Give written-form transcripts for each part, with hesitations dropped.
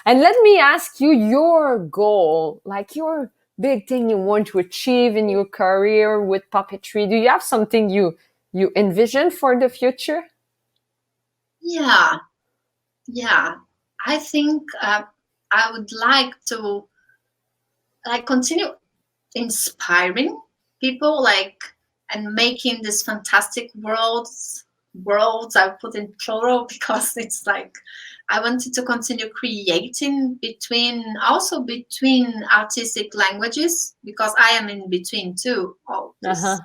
And let me ask you your goal, like your big thing you want to achieve in your career with puppetry. Do you have something you envision for the future? Yeah, yeah. I think I would like to like continue inspiring people, like, and making this fantastic worlds I put in plural because it's like I wanted to continue creating between artistic languages, because I am in between too, all Uh-huh.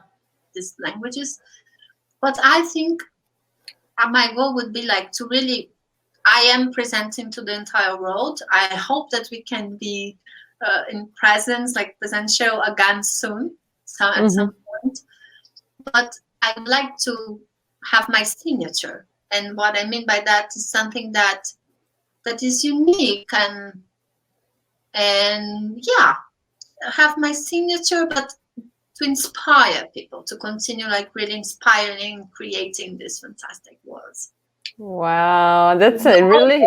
these languages. But I think my goal would be like to really, I am presenting to the entire world. I hope that we can be in presence, like presential again soon, at Mm-hmm. some point. But I would like to have my signature, and what I mean by that is something that is unique, and yeah, have my signature, but to inspire people to continue, like really inspiring, creating these fantastic worlds. Wow, that's a really,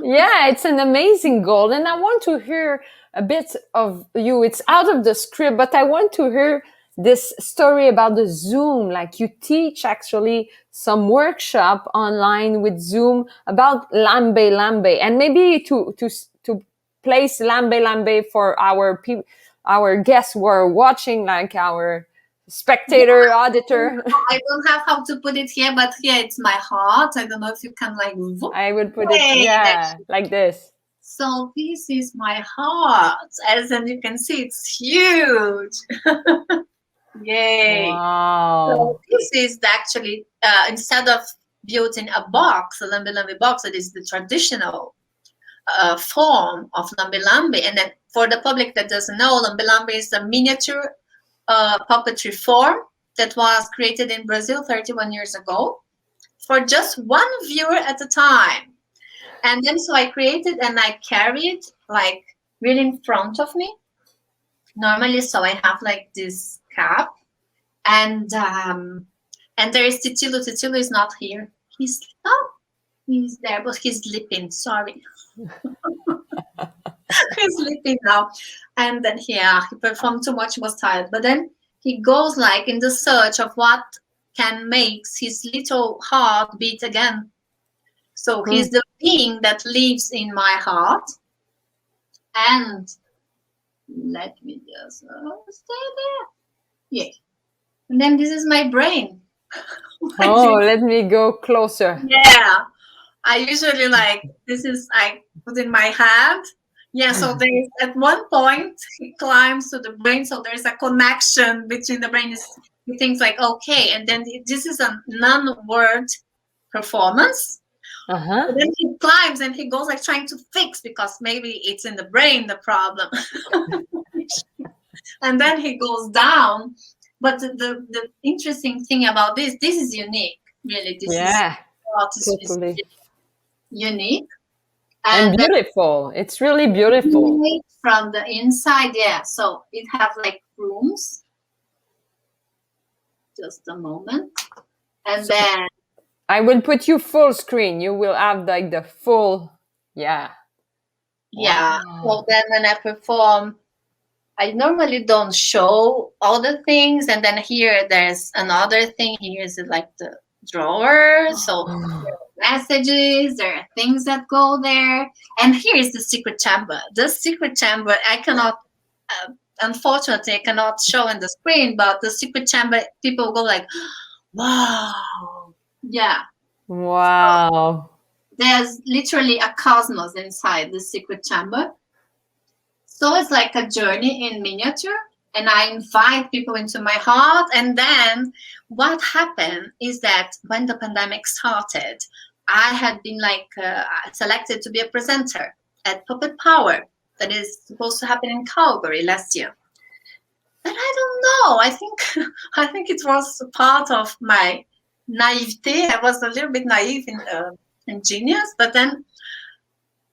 yeah, it's an amazing goal. And I want to hear a bit of you. It's out of the script, but I want to hear this story about the Zoom. Like you teach actually some workshop online with Zoom about lambe lambe, and maybe to place lambe lambe for our people, our guests who are watching, like our spectator, auditor. I don't have how to put it here, but here it's my heart. I don't know if you can like. I would put it, Hey, yeah, like this. so this is my heart. As and you can see, it's huge. Yay! So Wow. this is actually instead of built in a box, a lambe lambe box, it is the traditional form of lambe lambe. And then for the public that doesn't know, lambe lambe is a miniature puppetry form that was created in Brazil 31 years ago for just one viewer at a time. And then so I created and I carry it like really in front of me normally. So I have like this cap, and there is Titilu. Titilu is not here. He's there, but he's sleeping. Sorry, he's sleeping now. And then he performed too much, was tired. But then he goes like in the search of what can make his little heart beat again. So Hmm. he's the being that lives in my heart. And let me just stay there. Yeah. And then this is my brain. Oh, let me go closer. Yeah. I usually like this is I put in my hand. Yeah, so there is at one point he climbs to the brain, so there's a connection between the brain. Is he thinks like okay, and then this is a non-word performance. Uh-huh. But then he climbs and he goes like trying to fix because maybe it's in the brain the problem. And then he goes down. But the interesting thing about this is unique. Really, this is Yeah, is totally. unique, And and beautiful. It's really beautiful. from the inside, yeah. So it have like rooms. Just a moment, and So then I will put you full screen. You will have like the full, yeah. yeah. Wow. So then when I perform, I normally don't show all the things, and then here there's another thing. Here's like the drawer. So messages, there are things that go there, and here is the secret chamber. The secret chamber I cannot, uh, unfortunately, I cannot show in the screen. But the secret chamber, people go like, wow, yeah. Wow. There's literally a cosmos inside the secret chamber. So it's like a journey in miniature, and I invite people into my heart. And then what happened is that when the pandemic started, I had been like selected to be a presenter at Puppet Power that is supposed to happen in Calgary last year. And I don't know. I think I think it was part of my naivete. I was a little bit naive and genius, but then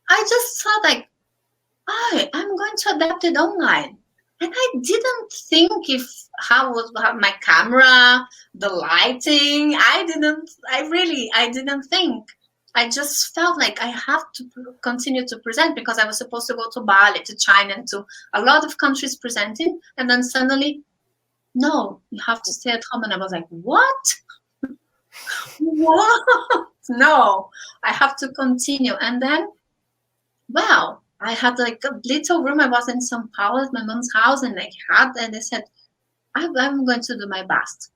I just thought like, I'm going to adapt it online. And I didn't think if how was my camera, the lighting. I didn't think. I just felt like I have to continue to present, because I was supposed to go to Bali, to China, and to a lot of countries presenting. And then suddenly, no, you have to stay at home. And I was like, what? What? No, I have to continue. And then, well, I had like a little room. I was in São Paulo at my mom's house, and I said, I'm going to do my best.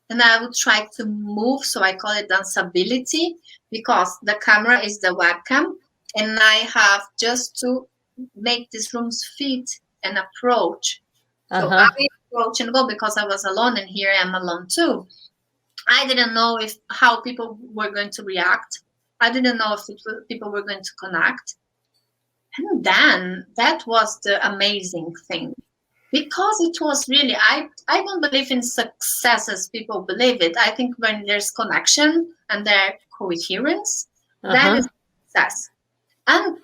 And I would try to move, so I call it danceability, because the camera is the webcam, and I have just to make these rooms fit and approach. So I approach and go, because I was alone, and here I am alone too. I didn't know how people were going to react. I didn't know if people were going to connect. And then that was the amazing thing, because it was really, I don't believe in success as people believe it. I think when there's connection and there's coherence, that is success. And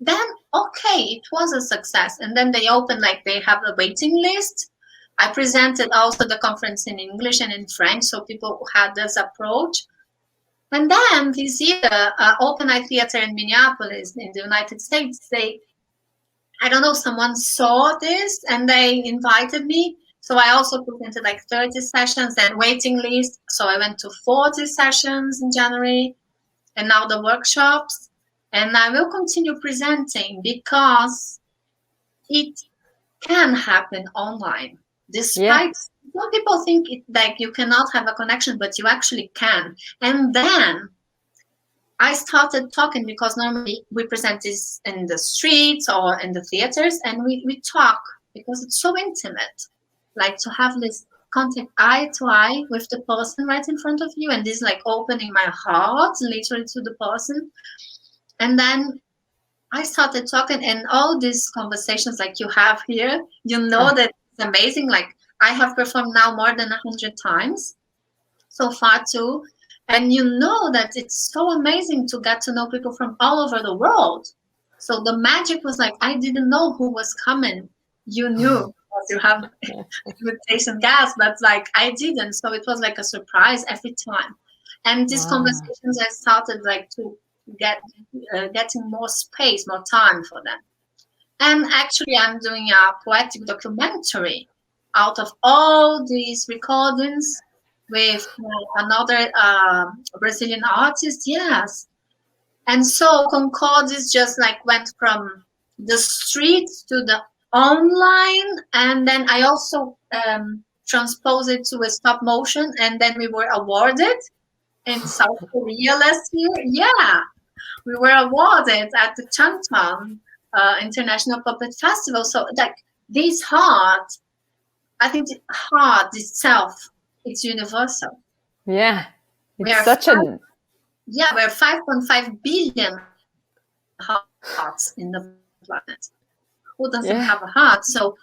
then, okay, it was a success. And then they opened, like they have a waiting list. I presented also the conference in English and in French, so people had this approach. And then this year, Open Eye Theater in Minneapolis in the United States, I don't know, someone saw this and they invited me. So I also presented like 30 sessions, then waiting list. So I went to 40 sessions in January, and now the workshops. And I will continue presenting, because it can happen online. Despite some people think like you cannot have a connection, but you actually can. And then I started talking, because normally we present this in the streets or in the theaters, and we talk, because it's so intimate, like to have this contact eye to eye with the person right in front of you, and this like opening my heart literally to the person. And then I started talking, and all these conversations like you have here, that it's amazing. Like I have performed now more than 100 times so far too. And that it's so amazing to get to know people from all over the world. So the magic was like, I didn't know who was coming. You knew, because you have invitation guests, but like I didn't. So it was like a surprise every time. And these conversations, I started like to getting more space, more time for them. And actually, I'm doing a poetic documentary out of all these recordings with another Brazilian artist. Yes. And so ConCordis just like went from the streets to the online, and then I also transposed it to a stop motion, and then we were awarded in South Korea last year. Yeah, we were awarded at the Changchun International Puppet Festival. So like this heart, I think the heart itself, it's universal. Yeah, it's such a... Yeah, we're 5.5 billion hearts in the planet. Who doesn't have a heart? So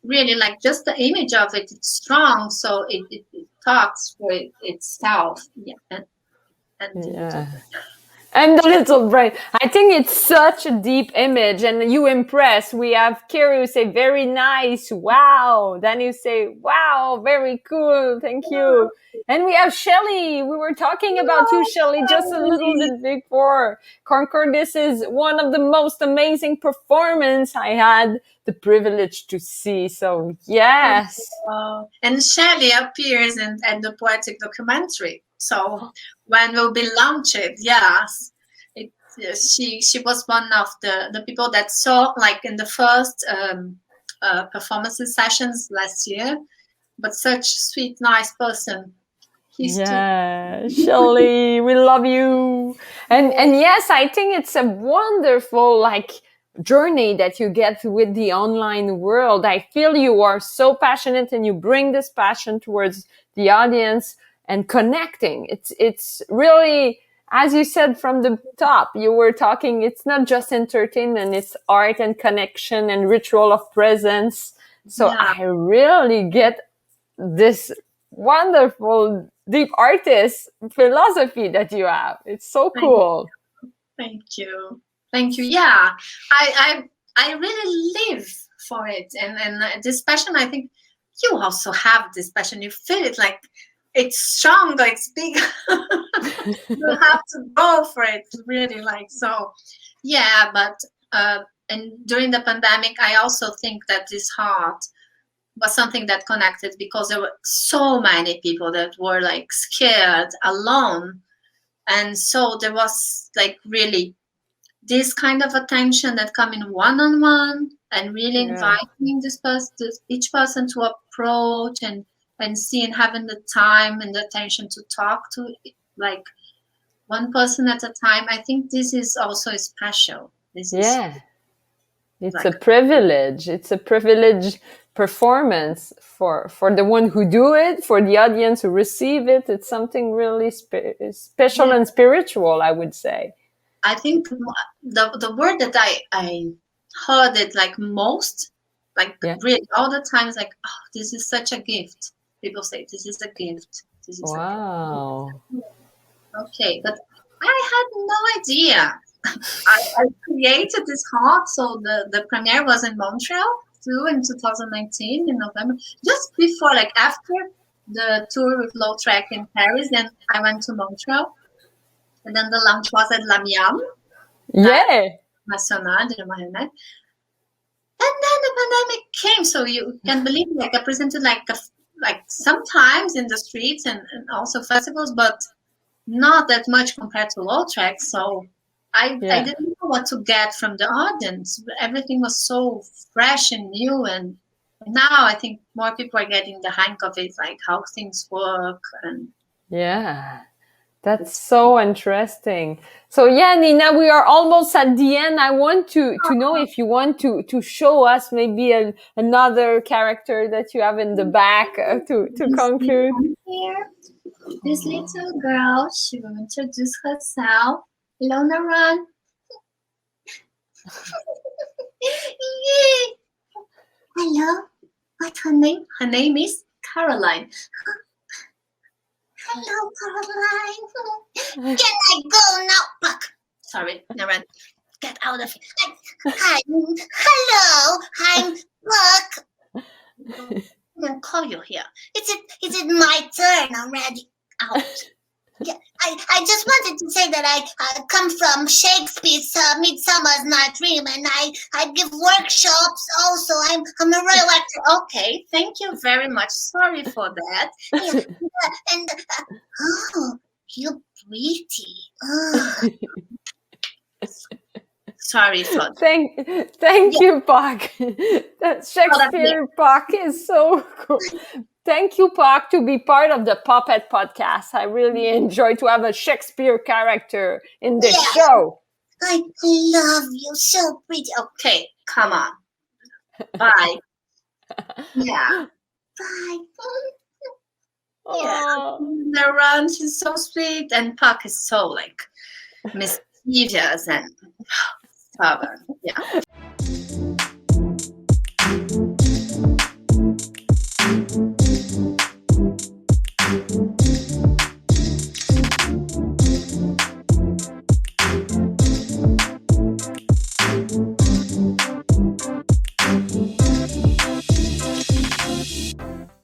really, like just the image of it, it's strong. So it talks for itself. Yeah. And the little brain. I think it's such a deep image, and you impress. We have Kiri who say, very nice, wow. Then you say, wow, very cool, thank you. And we have Shelly. We were talking about you, Shelly, just a little bit before. ConCordis is one of the most amazing performances I had the privilege to see. So, yes. And Shelly appears in the poetic documentary. So when we'll be launched, yes, she was one of the people that saw like in the first performances sessions last year. But such sweet, nice person. Shelly, we love you. And yes, I think it's a wonderful like journey that you get with the online world. I feel you are so passionate, and you bring this passion towards the audience. And connecting, it's really, as you said from the top, you were talking, it's not just entertainment, it's art and connection and ritual of presence. So I really get this wonderful deep artist philosophy that you have. It's so cool. Thank you. Yeah, I really live for it, and this passion, I think you also have this passion. You feel it like it's strong, it's big. You have to go for it, really, like, so. Yeah, but and during the pandemic, I also think that this heart was something that connected, because there were so many people that were like scared, alone, and so there was like really this kind of attention that come in one-on-one, and really inviting each person to approach and see, and having the time and the attention to talk to, like, one person at a time. I think this is also special. This is it's like a privilege. It's a privilege performance for the one who do it, for the audience who receive it. It's something really special and spiritual, I would say. I think the word that I heard it like most, like really all the time, is like, oh, this is such a gift. People say this is a gift. This is wow. A gift. Okay, but I had no idea. I created this heart. So the premiere was in Montreal too in 2019 in November, just before, like after the tour with Low Track in Paris. Then I went to Montreal. And then the launch was at La Miam. National de la Marionnette. And then the pandemic came. So you can believe, like, I presented like sometimes in the streets and also festivals, but not that much compared to Low Track. So I didn't know what to get from the audience. Everything was so fresh and new. And now I think more people are getting the hang of it, like how things work. And that's so interesting. So Nina, we are almost at the end. I want to know if you want to show us maybe another character that you have in the back to conclude. Here, this little girl, she will introduce herself. Lona Run. Hello. What's her name? Her name is Caroline. Hello, Caroline. Can I go now? Buck. Sorry, Naren. Get out of here. Hi. Hello. I'm Buck. I'm gonna call you here. Is it my turn already? Out. Yeah, I just wanted to say that I come from Shakespeare's Midsummer's Night's Dream, and I give workshops also. I'm a royal actor. Okay, thank you very much. Sorry for that. Yeah, and oh, you're pretty. Oh. Sorry for that. Thank you, Puck. That Shakespeare Puck is so cool. Thank you, Puck, to be part of the Puppet podcast. I really enjoy to have a Shakespeare character in the show. I love you, so pretty. Okay, come on. Bye. Yeah. Bye. Yeah. Naran, she's so sweet, and Puck is so like mischievous and stubborn. Yeah.